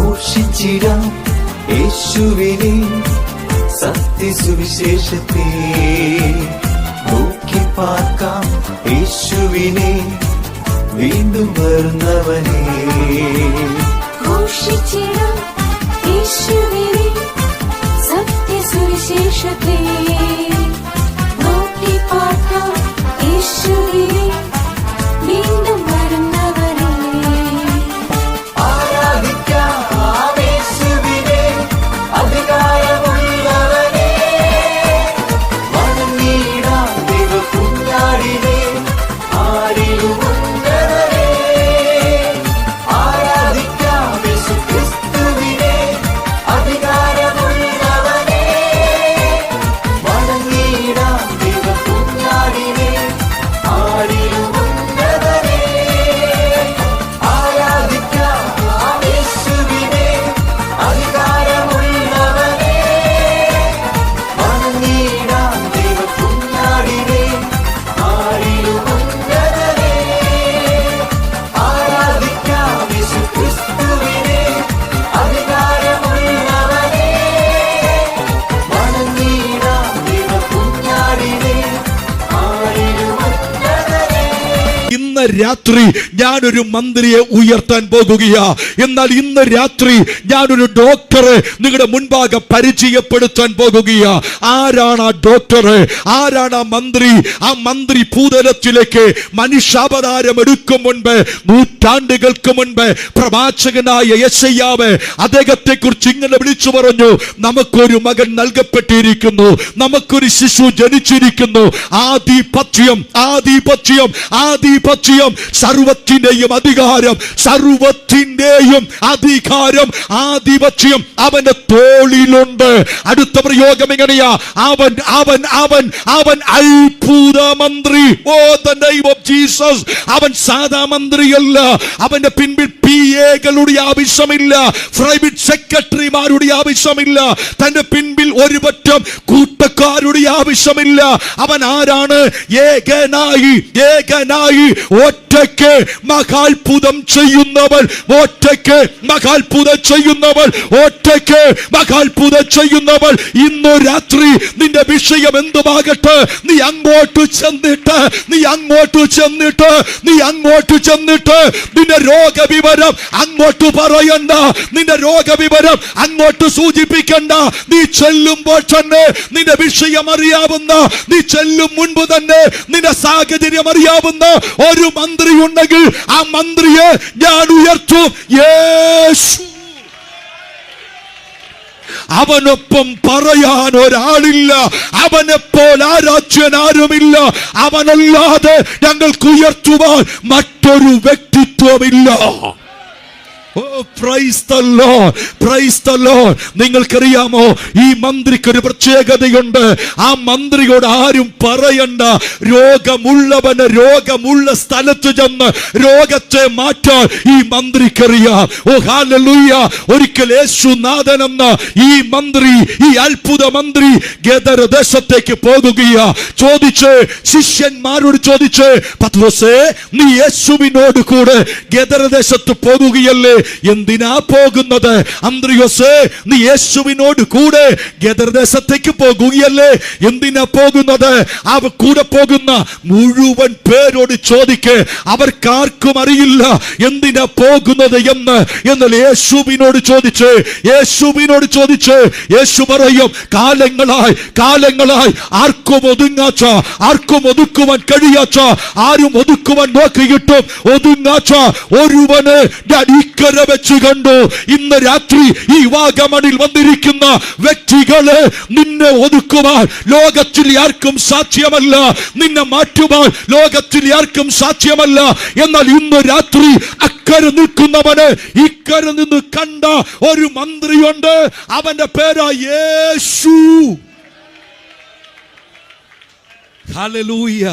ഘോഷിച്ചിടാം യേശുവിനെ സത്യസുവിശേഷത്തെ. നോക്കി പാർക്കാം യേശുവിനെ വീണ്ടും വരുന്നവനെ. ഘോഷിച്ചിടാം യേശുവിനെ സത്യസുവിശേഷത്തെ. നോക്കി പാർക്കാം യേശുവിനെ വീണ്ടും വരുന്നവനെ. ആരാധിക്കാം യേശുവിനെ അധികാരമുള്ളവനെ. വണങ്ങിടാം ദൈവകുഞ്ഞാടിനെ ആരിലും ഉന്നതനെ. ആരാധിക്കാം യേശുക്രിസ്തുവിനെ അധികാരമുള്ളവനെ. വണങ്ങിടാം ദൈവകുഞ്ഞാടിനെ ആരിലും ഉന്നതനെ. ആരാധിക്കാം യേശുവിനെ അധികാരമുള്ളവനെ. വണങ്ങിടാം ദൈവകുഞ്ഞാടിനെ ആരിലും ഉന്നതനെ. ആരാധിക്കാം യേശുക്രിസ്തുവിനെ അധികാരമുള്ളവനെ. വണങ്ങിടാം ദൈവകുഞ്ഞാടിനെ ആരിലും ഉന്നതനെ. ഇന്ന് രാത്രി ഞാനൊരു മന്ത്രിയെ ഉയർത്താൻ പോകുകയാ. എന്നാൽ ഇന്ന് രാത്രി ഞാനൊരു ഡോക്ടറെ നിങ്ങളുടെ മുൻപാകെ പരിചയപ്പെടുത്താൻ പോകുകയാ. ആരാണ് ആ ഡോക്ടർ? ആരാണ് ആ മന്ത്രി? ആ മന്ത്രി ഭൂതലത്തിലേക്ക് മനുഷ്യാവതാരം എടുക്കും മുൻപ്, നൂറ്റാണ്ടുകൾക്ക് മുൻപ് പ്രവാചകനായ യെശയ്യാവ് അദ്ദേഹത്തെ കുറിച്ച് ഇങ്ങനെ വിളിച്ചു പറഞ്ഞു, നമുക്കൊരു മകൻ നൽകപ്പെട്ടിരിക്കുന്നു, നമുക്കൊരു ശിശു ജനിച്ചിരിക്കുന്നു. ആധിപത്യം ആധിപത്യം ആധിപത്യം, സർവത്തിന്റെയും അധികാരം, സർവത്തിന്റെയും അധികാരം, ആധിപത്യം അവന്റെ തോളിലുണ്ട്. അടുത്ത പ്രയോഗം എങ്ങനെയാ? അവൻ അവൻ അവൻ അവൻ അത്ഭുത മന്ത്രി. ഓ ദ നെയിം ഓഫ് ജീസസ്. അവൻ സാധാ മന്ത്രിയല്ല. അവന്റെ പിൻപിൽ PA-കളുടെ ആവശ്യമില്ല, പ്രൈവറ്റ് സെക്രട്ടറിമാരുടെ ആവശ്യമില്ല, തന്റെ പിൻപിൽ ഒരു പറ്റം കൂട്ടക്കാരുടെ ആവശ്യമില്ല. അവൻ ആരാണ്? ഏകനായി ഏകനായി ഒറ്റയ്ക്ക് മഹാത്ഭുതം ചെയ്യുന്നവൾ, ഒറ്റയ്ക്ക് മഹാത്ഭുതം ചെയ്യുന്നവൾ, ഒറ്റയ്ക്ക് മഹാത്ഭുതം ചെയ്യുന്നവൾ. ഇന്നു രാത്രി നിന്റെ വിഷയം എന്തുമാകട്ടെ, നീ അങ്ങോട്ട് ചെന്നിട്ട് നിന്റെ രോഗവിവരം അങ്ങോട്ട് പറയണ്ട, നിന്റെ രോഗവിവരം അങ്ങോട്ട് സൂചിപ്പിക്കണ്ട. നീ ചെല്ലുമ്പോൾ തന്നെ നിന്റെ വിഷയം അറിയാവുന്ന, നീ ചെല്ലും മുൻപ് തന്നെ നിന്റെ സാഹചര്യം അറിയാവുന്ന ഒരു മന്ത്രി ഉണ്ടെങ്കിൽ ആ മന്ത്രിയെ ഞാൻ ഉയർത്തും. യേശു. അവനൊപ്പം പറയാൻ ഒരാളില്ല, അവനെപ്പോൾ ആരാധ്യൻ ആരുമില്ല, അവനല്ലാതെ ഞങ്ങൾക്ക് ഉയർത്തുവാൻ മറ്റൊരു വ്യക്തിത്വമില്ല. നിങ്ങൾക്കറിയാമോ, ഈ മന്ത്രിക്ക് ഒരു പ്രത്യേകതയുണ്ട്. ആ മന്ത്രിയോട് ആരും പറയണ്ട. രോഗമുള്ളവന് രോഗമുള്ള സ്ഥലത്ത് ചെന്ന് രോഗത്തെ മാറ്റാൻ ഈ മന്ത്രിക്കറിയാം. ഓ ഹല്ലേലൂയ. ഒരിക്കൽ യേശുനാഥൻ എന്ന ഈ മന്ത്രി, ഈ അത്ഭുത മന്ത്രി ഗദർ ദേശത്തേക്ക് പോകുകയാ. ശിഷ്യന്മാരോട് ചോദിച്ച്, പത്രോസേ, നീ യേശുവിനോട് കൂടെ ഗദർ ദേശത്ത് പോകുകയല്ലേ? എന്തിനാ പോകുന്നത്? അന്ത്രയോസേ, നീ യേശുവിനോട് കൂടെ ഗദർദേശത്തേക്ക് പോകുകയല്ലേ? എന്തിനാ പോകുന്നത്? അവ കൂടെ പോകുന്ന മുഴുവൻ പേരോട് ചോദിക്ക്, അവർക്കാർക്കും അറിയില്ല എന്തിനാ പോകുന്നത് എന്ന്. എന്നാൽ യേശുവിനോട് ചോദിച്ച് യേശു പറയും, കാലങ്ങളായി ആർക്കും ഒതുക്കുവാൻ കഴിയാച്ച, ആരും ഒതുക്കുവാൻ നോക്കിയിട്ടും ഒതുങ്ങാച്ച ഒരുവന് വെച്ച് കണ്ടു. ഇന്ന് രാത്രി ഈ വാഗമണിൽ വന്നിരിക്കുന്ന വ്യക്തികളെ നിന്നെ ഒതുക്കുവാൻ ലോകത്തിൽ ആർക്കും സാധ്യമല്ല, നിന്നെ മാറ്റുവാൻ ലോകത്തിൽ ആർക്കും സാധ്യമല്ല. എന്നാൽ ഇന്ന് രാത്രി അക്കരെ നിൽക്കുന്നവന് ഇക്കരെ നിന്ന് കണ്ട ഒരു മന്ത്രിയുണ്ട്. അവന്റെ പേരാ യേശു. ഹല്ലേലൂയ.